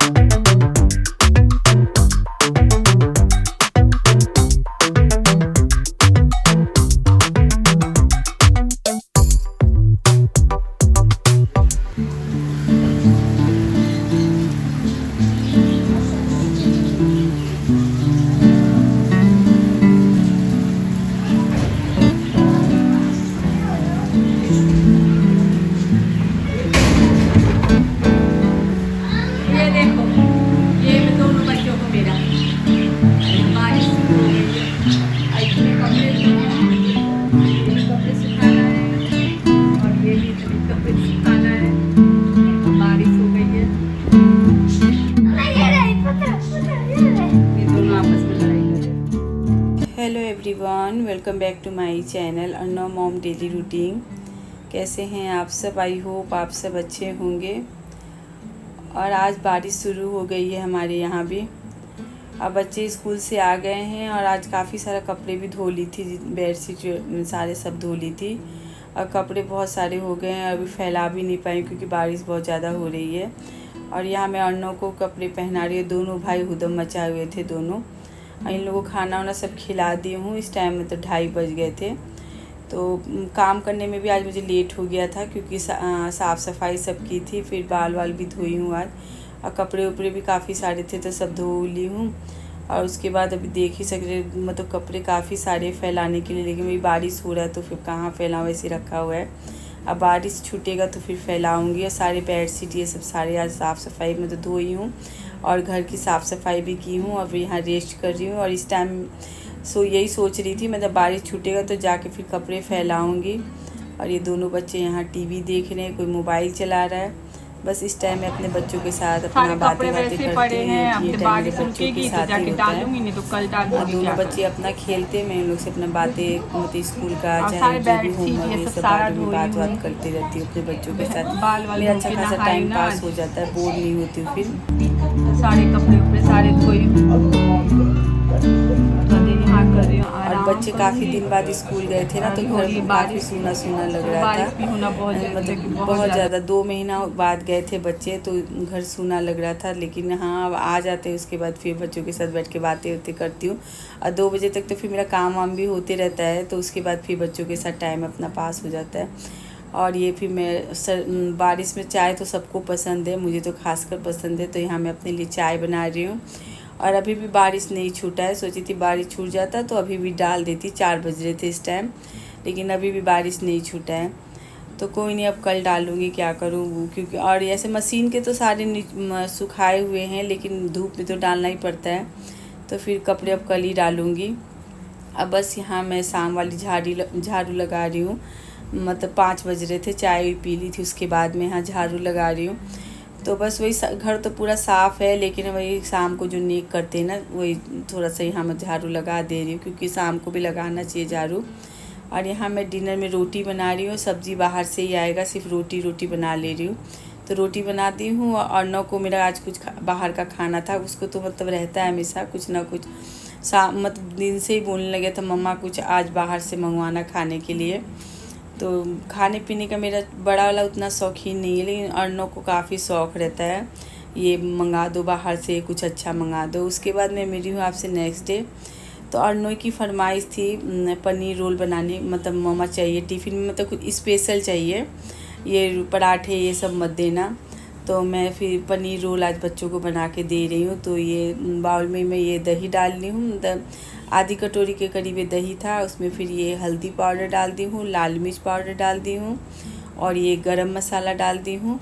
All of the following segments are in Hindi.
Hello everyone, welcome back to my channel Arnav mom daily routine. कैसे हैं आप सब? आई होप आप सब अच्छे होंगे। और आज बारिश शुरू हो गई है हमारे यहाँ भी। अब बच्चे स्कूल से आ गए हैं और आज काफ़ी सारा कपड़े भी धो ली थी, बेडशीट सारे सब धो ली थी और कपड़े बहुत सारे हो गए हैं। अभी फैला भी नहीं पाई क्योंकि बारिश बहुत ज़्यादा हो रही है। और यहाँ मैं अर्नव को कपड़े पहना रही हूँ। दोनों भाई हुदम मचाए हुए थे दोनों। इन लोगों को खाना वाना सब खिला दी हूँ। इस टाइम में तो 2:30 बज गए थे। तो काम करने में भी आज मुझे लेट हो गया था क्योंकि साफ़ सफाई सब की थी। फिर बाल वाल भी धोई हूँ आज, और कपड़े उपड़े भी काफ़ी सारे थे तो सब धो ली हूँ। और उसके बाद अभी देख ही सक रहे, मतलब कपड़े काफ़ी सारे फैलाने के लिए, लेकिन अभी बारिश हो रहा है तो फिर कहाँ फैलाऊँ, ऐसे रखा हुआ है। अब बारिश छूटेगा तो फिर फैलाऊँगी। और सारे बेडशीट ये सब सारे आज साफ़ सफाई में तो धोई हूँ और घर की साफ़ सफाई भी की हूँ। अब यहाँ रेस्ट कर रही हूँ और इस टाइम यही सोच रही थी, मतलब बारिश छूटेगा तो जाके फिर कपड़े फैलाऊँगी। और ये दोनों बच्चे यहाँ टीवी देख रहे हैं, कोई मोबाइल चला रहा है। बस इस टाइम में अपने बच्चों के साथ अपना बातें करते हैं। ये टाइम मेरे बच्चों के साथ ही होता है। और दोनों बच्चे अपना खेलते, मैं उन लोग से अपना बातें, मतलब स्कूल का चाहे जो भी होमवर्क ये सब बारे में बात करती रहती हूँ अपने बच्चों के साथ। मेरा अच्छा खासा टाइम पास हो जाता है, बोर नहीं होती हूँ। फिर सारे कपड़े सारे धोई और बच्चे काफ़ी दिन बाद स्कूल गए थे ना, तो घर में काफ़ी सूना सूना लग रहा था। मतलब बहुत ज़्यादा 2 महीना बाद गए थे बच्चे, तो घर सूना लग रहा था। लेकिन हाँ, अब आ जाते हैं उसके बाद फिर बच्चों के साथ बैठ के बातें होते करती हूँ। और 2 बजे तक तो फिर मेरा काम वाम भी होते रहता है, तो उसके बाद फिर बच्चों के साथ टाइम अपना पास हो जाता है। और ये फिर मैं बारिश में चाय तो सबको पसंद है, मुझे तो खासकर पसंद है। तो यहाँ मैं अपने लिए चाय बना रही हूँ। और अभी भी बारिश नहीं छूटा है। सोची थी बारिश छूट जाता तो अभी भी डाल देती, 4 बज रहे थे इस टाइम, लेकिन अभी भी बारिश नहीं छूटा है। तो कोई नहीं, अब कल डालूँगी, क्या करूँ। क्योंकि और ऐसे मशीन के तो सारे सुखाए हुए हैं, लेकिन धूप में तो डालना ही पड़ता है। तो फिर कपड़े अब कल ही डालूँगी। अब बस यहाँ मैं शाम वाली झाड़ू लगा रही हूँ। मतलब 5 बज रहे थे, चाय पी ली थी, उसके बाद मैं यहाँ झाड़ू लगा रही हूँ। तो बस वही घर तो पूरा साफ़ है, लेकिन वही शाम को जो नेक करते हैं ना, वही थोड़ा सा यहाँ मैं झाड़ू लगा दे रही हूँ, क्योंकि शाम को भी लगाना चाहिए झाड़ू। और यहाँ मैं डिनर में रोटी बना रही हूँ। सब्ज़ी बाहर से ही आएगा, सिर्फ रोटी बना ले रही हूँ। तो रोटी बनाती हूँ। और अर्नव को मेरा आज कुछ बाहर का खाना था, उसको तो मतलब रहता है हमेशा कुछ ना कुछ। मतलब दिन से ही बोलने लगे था, मम्मा कुछ आज बाहर से मंगवाना खाने के लिए। तो खाने पीने का मेरा बड़ा वाला उतना शौकीन नहीं है, लेकिन अर्नव को काफ़ी शौक़ रहता है, ये मंगा दो बाहर से, कुछ अच्छा मंगा दो। उसके बाद मैं मिली हूँ आपसे नेक्स्ट डे। तो अर्नव की फरमाइश थी पनीर रोल बनाने, मतलब मम्मा चाहिए टिफ़िन में, मतलब कुछ स्पेशल चाहिए, ये पराठे ये सब मत देना। तो मैं फिर पनीर रोल आज बच्चों को बना के दे रही हूँ। तो ये बाउल में मैं ये दही डाल रही हूँ, मतलब आधी कटोरी के करीब ये दही था। उसमें फिर ये हल्दी पाउडर डाल दी हूँ, लाल मिर्च पाउडर डाल दी हूँ, और ये गरम मसाला डाल दी हूँ।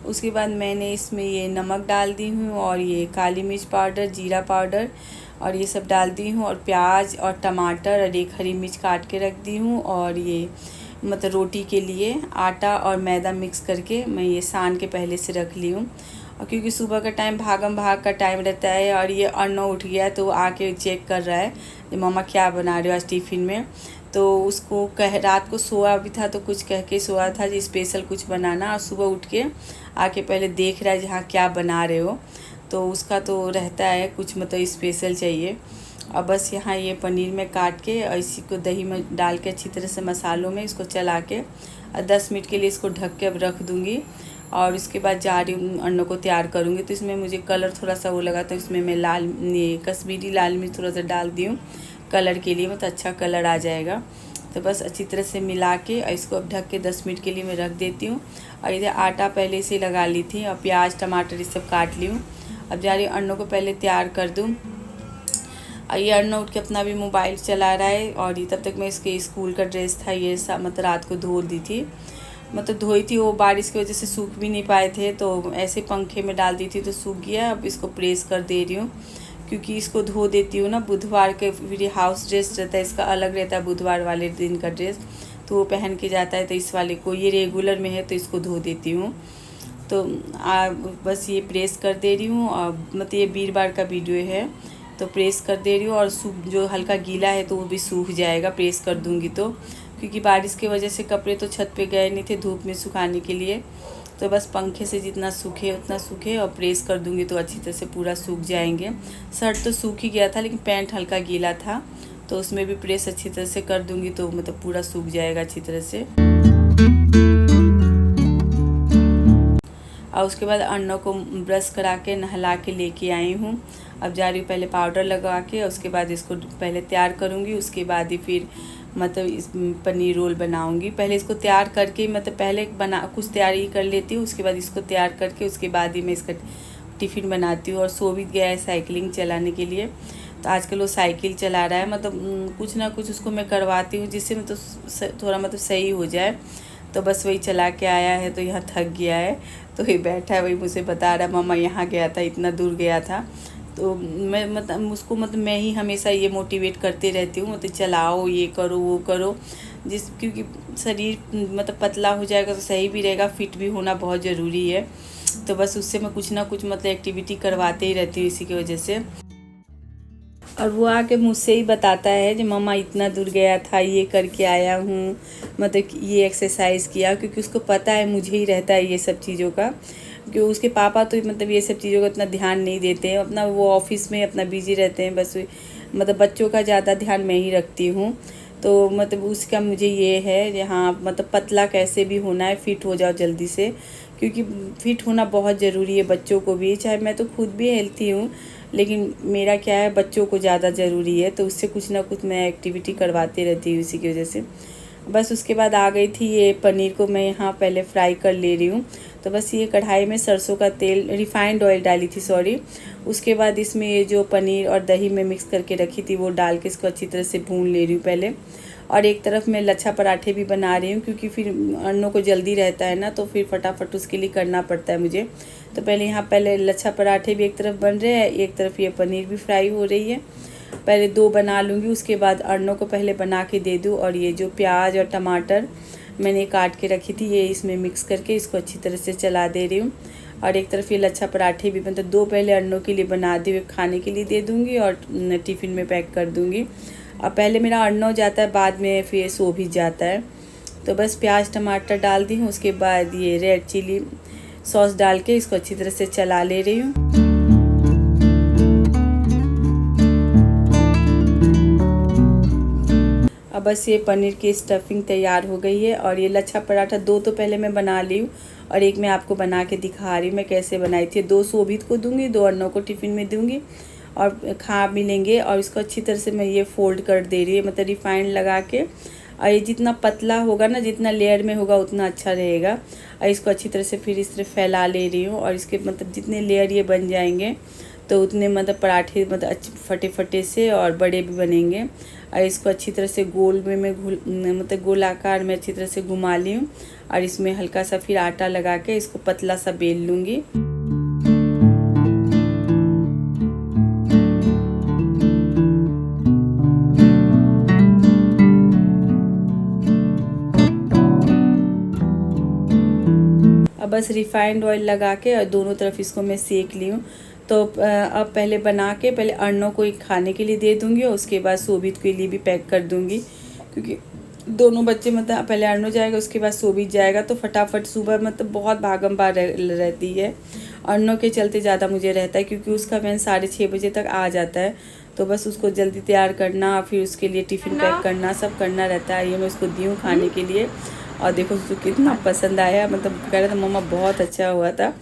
उसके बाद मैंने इसमें ये नमक डाल दी हूँ, और ये काली मिर्च पाउडर, जीरा पाउडर, और ये सब डाल दी हूँ। और प्याज और टमाटर और एक हरी मिर्च काट के रख दी हूँ। और ये मतलब रोटी के लिए आटा और मैदा मिक्स करके मैं ये सान के पहले से रख ली हूँ। और क्योंकि सुबह का टाइम भागम भाग का टाइम रहता है, और ये अर्नव उठ गया तो आके चेक कर रहा है कि मम्मा क्या बना रहे हो आज टिफ़िन में। तो उसको रात को सोया भी था तो कुछ कह के सोया था जी स्पेशल कुछ बनाना, और सुबह उठ के आके पहले देख रहा है जहाँ क्या बना रहे हो। तो उसका तो रहता है कुछ मतलब स्पेशल चाहिए। अब बस यहाँ ये पनीर में काट के और इसी को दही में डाल के अच्छी तरह से मसालों में इसको चला के 10 मिनट के लिए इसको ढक के अब रख दूँगी। और उसके बाद जा रही हूँ अंडों को तैयार करूँगी। तो इसमें मुझे कलर थोड़ा सा वो लगा, तो इसमें मैं कश्मीरी लाल मिर्च थोड़ा सा डाल दी हूँ कलर के लिए, मतलब अच्छा कलर आ जाएगा। तो बस अच्छी तरह से मिला के और इसको अब ढक के 10 मिनट के लिए मैं रख देती हूँ। और इधर आटा पहले से लगा ली थी और प्याज टमाटर ये सब काट ली हूँ। अब जा रही हूँ अंडों को पहले तैयार कर दूँ। और ये अर्नव उठ के अपना भी मोबाइल चला रहा है। और ये तब तक मैं इसके स्कूल का ड्रेस था ये सब मतलब रात को धो दी थी, मतलब धोई थी, वो बारिश की वजह से सूख भी नहीं पाए थे, तो ऐसे पंखे में डाल दी थी तो सूख गया। अब इसको प्रेस कर दे रही हूँ क्योंकि इसको धो देती हूँ ना बुधवार के, फिर हाउस ड्रेस रहता है इसका अलग रहता है बुधवार वाले दिन का ड्रेस, तो वो पहन के जाता है। तो इस वाले को ये रेगुलर में है तो इसको धो देती हूँ। तो बस ये प्रेस कर दे रही हूँ। और मतलब ये वीरवार का वीडियो है तो प्रेस कर दे रही हूँ। और सूख जो हल्का गीला है तो वो भी सूख जाएगा प्रेस कर दूँगी तो, क्योंकि बारिश की वजह से कपड़े तो छत पे गए नहीं थे धूप में सुखाने के लिए। तो बस पंखे से जितना सूखे उतना सूखे और प्रेस कर दूँगी तो अच्छी तरह से पूरा सूख जाएंगे। शर्ट तो सूख ही गया था लेकिन पैंट हल्का गीला था तो उसमें भी प्रेस अच्छी तरह से कर दूँगी तो मतलब पूरा सूख जाएगा अच्छी तरह से। और उसके बाद अंडों को ब्रश करा के नहला के लेके आई हूँ। अब जा रही हूँ पहले पाउडर लगा के, उसके बाद इसको पहले तैयार करूँगी, उसके बाद ही फिर मतलब इस पनीर रोल बनाऊँगी। पहले इसको तैयार करके मतलब पहले कुछ तैयारी कर लेती हूँ, उसके बाद इसको तैयार करके उसके बाद ही मैं इसका टिफ़िन बनाती हूँ। और सो भी गया है साइकिलिंग चलाने के लिए, तो आजकल वो साइकिल चला रहा है, मतलब कुछ ना कुछ उसको मैं करवाती हूँ जिससे मतलब थोड़ा मतलब सही हो जाए। तो बस वही चला के आया है तो यहाँ थक गया है तो ये बैठा है, वही मुझे बता रहा मम्मा यहाँ गया था, इतना दूर गया था। तो मैं मतलब उसको मतलब मैं ही हमेशा ये मोटिवेट करते रहती हूँ, मतलब चलाओ ये करो वो करो, क्योंकि शरीर मतलब पतला हो जाएगा तो सही भी रहेगा, फिट भी होना बहुत ज़रूरी है। तो बस उससे मैं कुछ ना कुछ मतलब एक्टिविटी करवाते ही रहती हूँ इसी की वजह से। और वो आके मुझसे ही बताता है कि मम्मा इतना दूर गया था ये करके आया हूँ, मतलब ये एक्सरसाइज किया, क्योंकि उसको पता है मुझे ही रहता है ये सब चीज़ों का। क्योंकि उसके पापा तो मतलब ये सब चीज़ों का इतना ध्यान नहीं देते हैं, अपना वो ऑफिस में अपना बिजी रहते हैं, बस मतलब बच्चों का ज़्यादा ध्यान मैं ही रखती हूँ। तो मतलब उसका मुझे ये है हाँ मतलब पतला कैसे भी होना है, फिट हो जाओ जल्दी से, क्योंकि फिट होना बहुत ज़रूरी है बच्चों को भी। चाहे मैं तो खुद भी हेल्थी हूँ लेकिन मेरा क्या है बच्चों को ज़्यादा ज़रूरी है, तो उससे कुछ ना कुछ मैं एक्टिविटी करवाती रहती हूँ इसी की वजह से। बस उसके बाद आ गई थी ये पनीर को मैं यहाँ पहले फ्राई कर ले रही हूँ। तो बस ये कढ़ाई में सरसों का तेल रिफाइंड ऑयल डाली थी सॉरी। उसके बाद इसमें ये जो पनीर और दही में मिक्स करके रखी थी वो डाल के इसको अच्छी तरह से भून ले रही हूँ पहले। और एक तरफ मैं लच्छा पराठे भी बना रही हूँ, क्योंकि फिर अन्नों को जल्दी रहता है ना तो फिर फटाफट उसके लिए करना पड़ता है मुझे। तो पहले लच्छा पराठे भी एक तरफ बन रहे हैं, एक तरफ ये पनीर भी फ्राई हो रही है। पहले 2 बना लूँगी, उसके बाद अन्नों को पहले बना के दे दूँ। और ये जो प्याज और टमाटर मैंने काट के रखी थी ये इसमें मिक्स करके इसको अच्छी तरह से चला दे रही हूँ। और एक तरफ ये लच्छा पराठे भी मतलब 2 पहले अन्नों के लिए बना दी हुए खाने के लिए दे दूँगी और टिफ़िन में पैक कर दूँगी। और पहले मेरा अन्नों जाता है, बाद में फिर सो भी जाता है। तो बस प्याज टमाटर डाल दी हूँ, उसके बाद ये रेड चिली सॉस डाल के इसको अच्छी तरह से चला ले रही हूँ। अब बस ये पनीर की स्टफिंग तैयार हो गई है। और ये लच्छा पराठा 2 तो पहले मैं बना ली हूँ और एक मैं आपको बना के दिखा रही हूँ मैं कैसे बनाई थी। 2 शोभित को दूँगी, 2 अन्नों को टिफ़िन में दूँगी और खा भी लेंगे। और इसको अच्छी तरह से मैं ये फोल्ड कर दे रही है, मतलब रिफाइंड लगा के। और ये जितना पतला होगा ना, जितना लेयर में होगा उतना अच्छा रहेगा। और इसको अच्छी तरह से फिर इस तरह फैला ले रही हूँ। और इसके मतलब जितने लेयर ये बन जाएंगे तो उतने मतलब पराठे मतलब अच्छे फटे फटे से और बड़े भी बनेंगे। और इसको अच्छी तरह से गोल में मैं मतलब गोलाकार में अच्छी तरह से घुमा ली हूँ। और इसमें हल्का सा फिर आटा लगा के इसको पतला सा बेल लूँगी। अब बस रिफाइंड ऑयल लगा के और दोनों तरफ इसको मैं सेक ली हूँ। तो अब पहले बना के पहले अन्नों को खाने के लिए दे दूँगी और उसके बाद शोभित के लिए भी पैक कर दूँगी, क्योंकि दोनों बच्चे मतलब पहले अन्नों जाएगा उसके बाद शोभित जाएगा तो फटाफट सुबह मतलब बहुत भागम भाग रहती है। अन्नों के चलते ज़्यादा मुझे रहता है क्योंकि उसका वैन 6:30 बजे तक आ जाता है। तो बस उसको जल्दी तैयार करना, फिर उसके लिए टिफ़िन पैक करना, सब करना रहता है। ये मैं उसको दी हूँ खाने के लिए और देखो उसको कितना पसंद आया, मतलब कह रहा था मम्मा बहुत अच्छा हुआ था।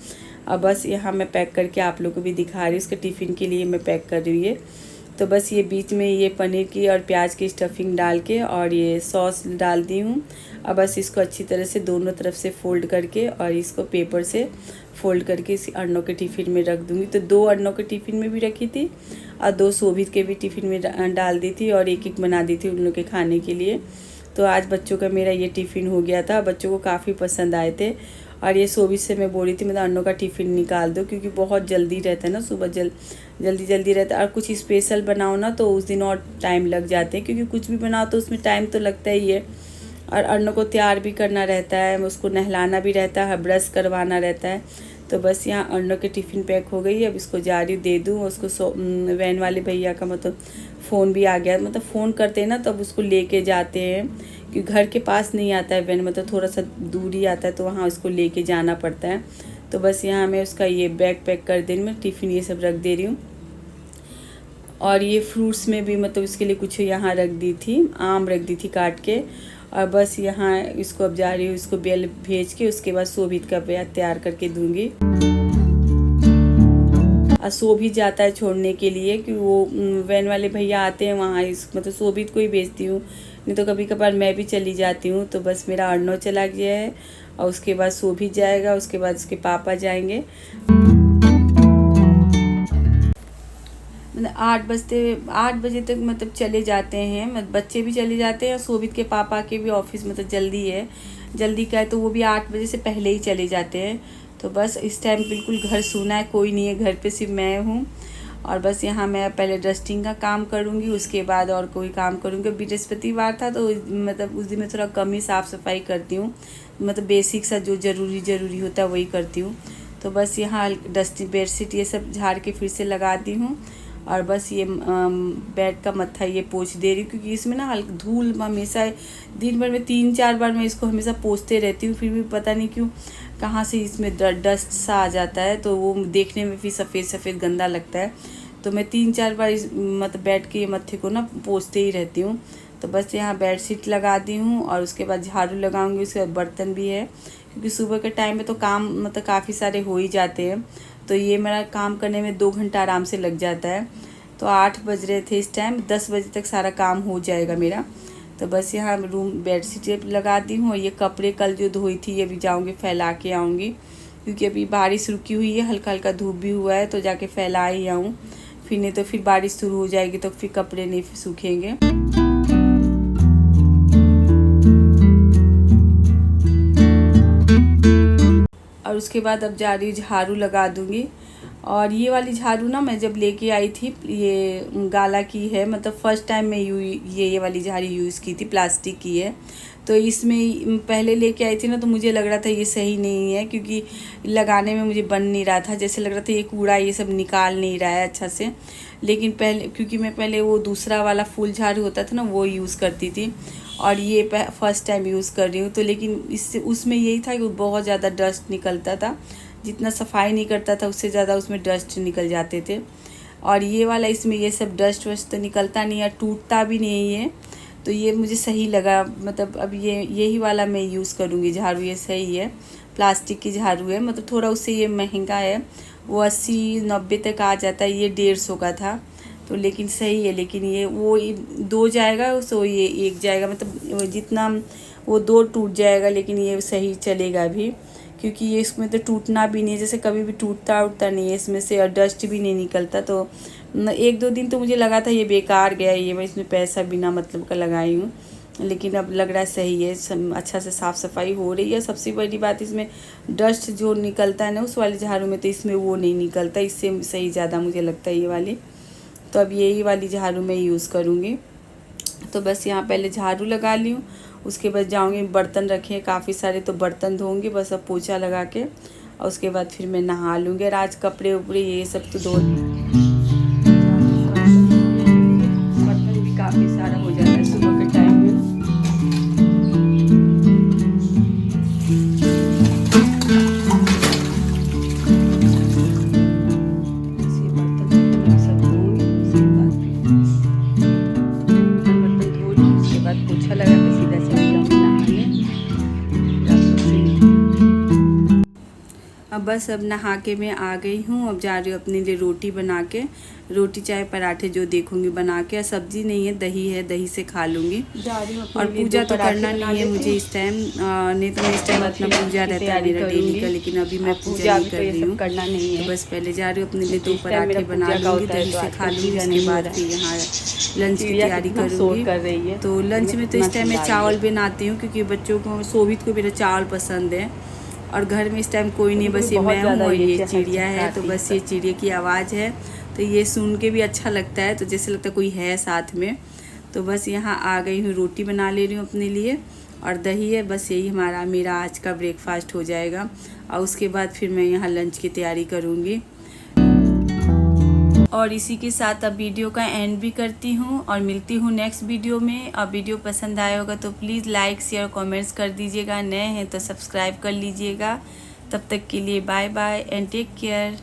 अब बस यहाँ मैं पैक करके आप लोग को भी दिखा रही हूँ, उसके टिफ़िन के लिए मैं पैक कर रही हूँ ये। तो बस ये बीच में ये पनीर की और प्याज की स्टफिंग डाल के और ये सॉस डाल दी हूँ। अब बस इसको अच्छी तरह से दोनों तरफ से फ़ोल्ड करके और इसको पेपर से फ़ोल्ड करके इस अर्नों के टिफ़िन में रख दूँगी। तो 2 अर्नों के टिफ़िन में भी रखी थी और 2 शोभित के भी टिफ़िन में डाल दी थी और एक बना दी थी उन लोग के खाने के लिए। तो आज बच्चों का मेरा ये टिफ़िन हो गया था, बच्चों को काफ़ी पसंद आए थे। और ये शोभित से मैं बोल रही थी मतलब अन्नों का टिफ़िन निकाल दो, क्योंकि बहुत जल्दी रहता है ना, सुबह जल्दी रहता है। और कुछ स्पेशल बनाओ ना तो उस दिन और टाइम लग जाते हैं, क्योंकि कुछ भी बनाओ तो उसमें टाइम तो लगता ही है। और अन्नों को तैयार भी करना रहता है, उसको नहलाना भी रहता है, ब्रश करवाना रहता है। तो बस यहाँ अर्नव के टिफ़िन पैक हो गई है। अब इसको जा रही दे दूँ उसको। वैन वाले भैया का मतलब फ़ोन भी आ गया, मतलब फ़ोन करते हैं ना तब उसको लेके जाते हैं, क्योंकि घर के पास नहीं आता है वैन, मतलब थोड़ा सा दूरी आता है तो वहाँ उसको लेके जाना पड़ता है। तो बस यहाँ मैं उसका ये बैग पैक कर दे रही हूँ, टिफ़िन ये सब रख दे रही हूँ। और ये फ्रूट्स में भी मतलब इसके लिए कुछ यहाँ रख दी थी, आम रख दी थी काट के। और बस यहाँ इसको अब जा रही हूँ, इसको बेल भेज के उसके बाद शोभित का बैग तैयार करके दूँगी। और शोभित जाता है छोड़ने के लिए, कि वो वैन वाले भैया आते हैं वहाँ, मतलब शोभित को ही भेजती हूँ, नहीं तो कभी कभार मैं भी चली जाती हूँ। तो बस मेरा अर्नव चला गया है और उसके बाद शोभित जाएगा, उसके बाद उसके पापा जाएंगे। मतलब 8 बजे तक मतलब चले जाते हैं, मतलब बच्चे भी चले जाते हैं और शोभित के पापा के भी ऑफिस मतलब जल्दी का है, तो वो भी 8 बजे से पहले ही चले जाते हैं। तो बस इस टाइम बिल्कुल घर सूना है, कोई नहीं है घर पे, सिर्फ मैं हूँ। और बस यहाँ मैं पहले डस्टिंग का काम करूँगी, उसके बाद और कोई काम करूँगी। बृहस्पतिवार था तो मतलब उस दिन मैं थोड़ा कम ही साफ़ सफाई करती हूँ, मतलब बेसिक सा जो ज़रूरी होता है वही करती हूँ। तो बस यहाँ डस्टिंग बेडशीट ये सब झाड़ के फिर से लगा दी हूँ। और बस ये बेड का मत्था ये पोंछ दे रही हूँ, क्योंकि इसमें ना हल्का धूल हमेशा, दिन भर में 3-4 बार मैं इसको हमेशा पोंछते रहती हूँ, फिर भी पता नहीं क्यों कहाँ से इसमें डस्ट सा आ जाता है, तो वो देखने में भी सफ़ेद गंदा लगता है। तो मैं 3-4 बार इस मतलब बेड के मत्थे को ना पोंछते ही रहती हूँ। तो बस यहाँ बेडशीट लगा दी हूँ और उसके बाद झाड़ू लगाऊंगी, उसके बाद बर्तन भी है, क्योंकि सुबह के टाइम में तो काम मतलब काफ़ी सारे हो ही जाते हैं। तो ये मेरा काम करने में 2 घंटा आराम से लग जाता है। तो 8 बज रहे थे इस टाइम, 10 बजे तक सारा काम हो जाएगा मेरा। तो बस यहाँ रूम बेडशीट लगा दी हूँ। और ये कपड़े कल जो धोई थी ये भी जाऊँगी फैला के आऊँगी, क्योंकि अभी बारिश रुकी हुई है, हल्का धूप भी हुआ है, तो जाके फैला ही आऊँ, फिर नहीं तो फिर बारिश शुरू हो जाएगी तो फिर कपड़े नहीं सूखेंगे। और उसके बाद अब जा रही हूँ झाड़ू लगा दूँगी। और ये वाली झाड़ू ना मैं जब लेके आई थी, ये गाला की है, मतलब फ़र्स्ट टाइम मैं ये वाली झाड़ू यूज़ की थी, प्लास्टिक की है। तो इसमें पहले लेके आई थी ना तो मुझे लग रहा था ये सही नहीं है, क्योंकि लगाने में मुझे बन नहीं रहा था, जैसे लग रहा था ये कूड़ा ये सब निकाल नहीं रहा है अच्छा से। लेकिन क्योंकि मैं पहले वो दूसरा वाला फूल झाड़ू होता था ना वो यूज़ करती थी, और ये फर्स्ट टाइम यूज़ कर रही हूँ। तो लेकिन इससे उसमें यही था कि बहुत ज़्यादा डस्ट निकलता था, जितना सफाई नहीं करता था उससे ज़्यादा उसमें डस्ट निकल जाते थे। और ये वाला इसमें ये सब डस्ट वस्ट तो निकलता नहीं है, टूटता भी नहीं है, तो ये मुझे सही लगा। मतलब अब यही वाला मैं यूज़ करूँगी झाड़ू, ये सही है, प्लास्टिक की झाड़ू है, मतलब थोड़ा उससे ये महंगा है, वो 80-90 तक आ जाता है, ये 150 का था। तो लेकिन सही है, लेकिन ये वो 2 जाएगा सो ये 1 जाएगा, मतलब जितना वो 2 टूट जाएगा, लेकिन ये सही चलेगा भी, क्योंकि ये इसमें तो टूटना भी नहीं है, जैसे कभी भी टूटता नहीं है इसमें से, और डस्ट भी नहीं निकलता। तो 1-2 दिन तो मुझे लगा था ये बेकार गया, ये मैं इसमें पैसा बिना मतलब का लगाई हूँ, लेकिन अब लग रहा है सही है, अच्छा से साफ़ सफाई हो रही है। सबसे बड़ी बात इसमें डस्ट जो निकलता है ना उस वाली झाड़ू में, तो इसमें वो नहीं निकलता, इससे सही ज़्यादा मुझे लगता है ये वाली। तो अब यही वाली झाड़ू मैं यूज़ करूँगी। तो बस यहाँ पहले झाड़ू लगा ली हूँ, उसके बाद जाऊँगी, बर्तन रखे हैं काफ़ी सारे तो बर्तन धोऊँगी बस अब पोछा लगा के, और उसके बाद फिर मैं नहा लूँगी। और आज कपड़े उपड़े ये सब तो धो, बर्तन भी काफ़ी सारा हो जाता है सुबह के टाइम में। बर्तन सब धोऊँगी, उसके बाद बस अब नहा के मैं आ गई हूँ। अब जा रही हूँ अपने लिए रोटी बना के, रोटी चाहे पराठे जो देखूंगी बना के। सब्जी नहीं है, दही है, दही से खा लूँगी। और पूजा तो करना नहीं है मुझे इस टाइम, नहीं तो मैं इस टाइम अपना पूजा रहता है मेरा डेली का, लेकिन अभी मैं पूजा नहीं कर रही हूँ। करना नहीं है, तो बस पहले जा रही हूँ अपने लिए 2 पराठे बना लूँगी, दही से खा लूँगी। उसके बाद फिर यहाँ लंच की तैयारी करूँगी। तो लंच में तो इस टाइम मैं चावल बनाती हूँ, क्योंकि बच्चों को, शोभित को मेरा चावल पसंद है। और घर में इस टाइम कोई नहीं, बस ये मैं हूँ और ये चिड़िया है। तो बस ये चिड़िया की आवाज़ है, तो ये सुन के भी अच्छा लगता है, तो जैसे लगता है कोई है साथ में। तो बस यहाँ आ गई हूँ, रोटी बना ले रही हूँ अपने लिए और दही है। बस यही मेरा आज का ब्रेकफास्ट हो जाएगा, और उसके बाद फिर मैं यहाँ लंच की तैयारी करूँगी। और इसी के साथ अब वीडियो का एंड भी करती हूँ और मिलती हूँ नेक्स्ट वीडियो में। और वीडियो पसंद आया होगा तो प्लीज़ लाइक शेयर कमेंट्स कर दीजिएगा, नए हैं तो सब्सक्राइब कर लीजिएगा। तब तक के लिए bye bye and take care.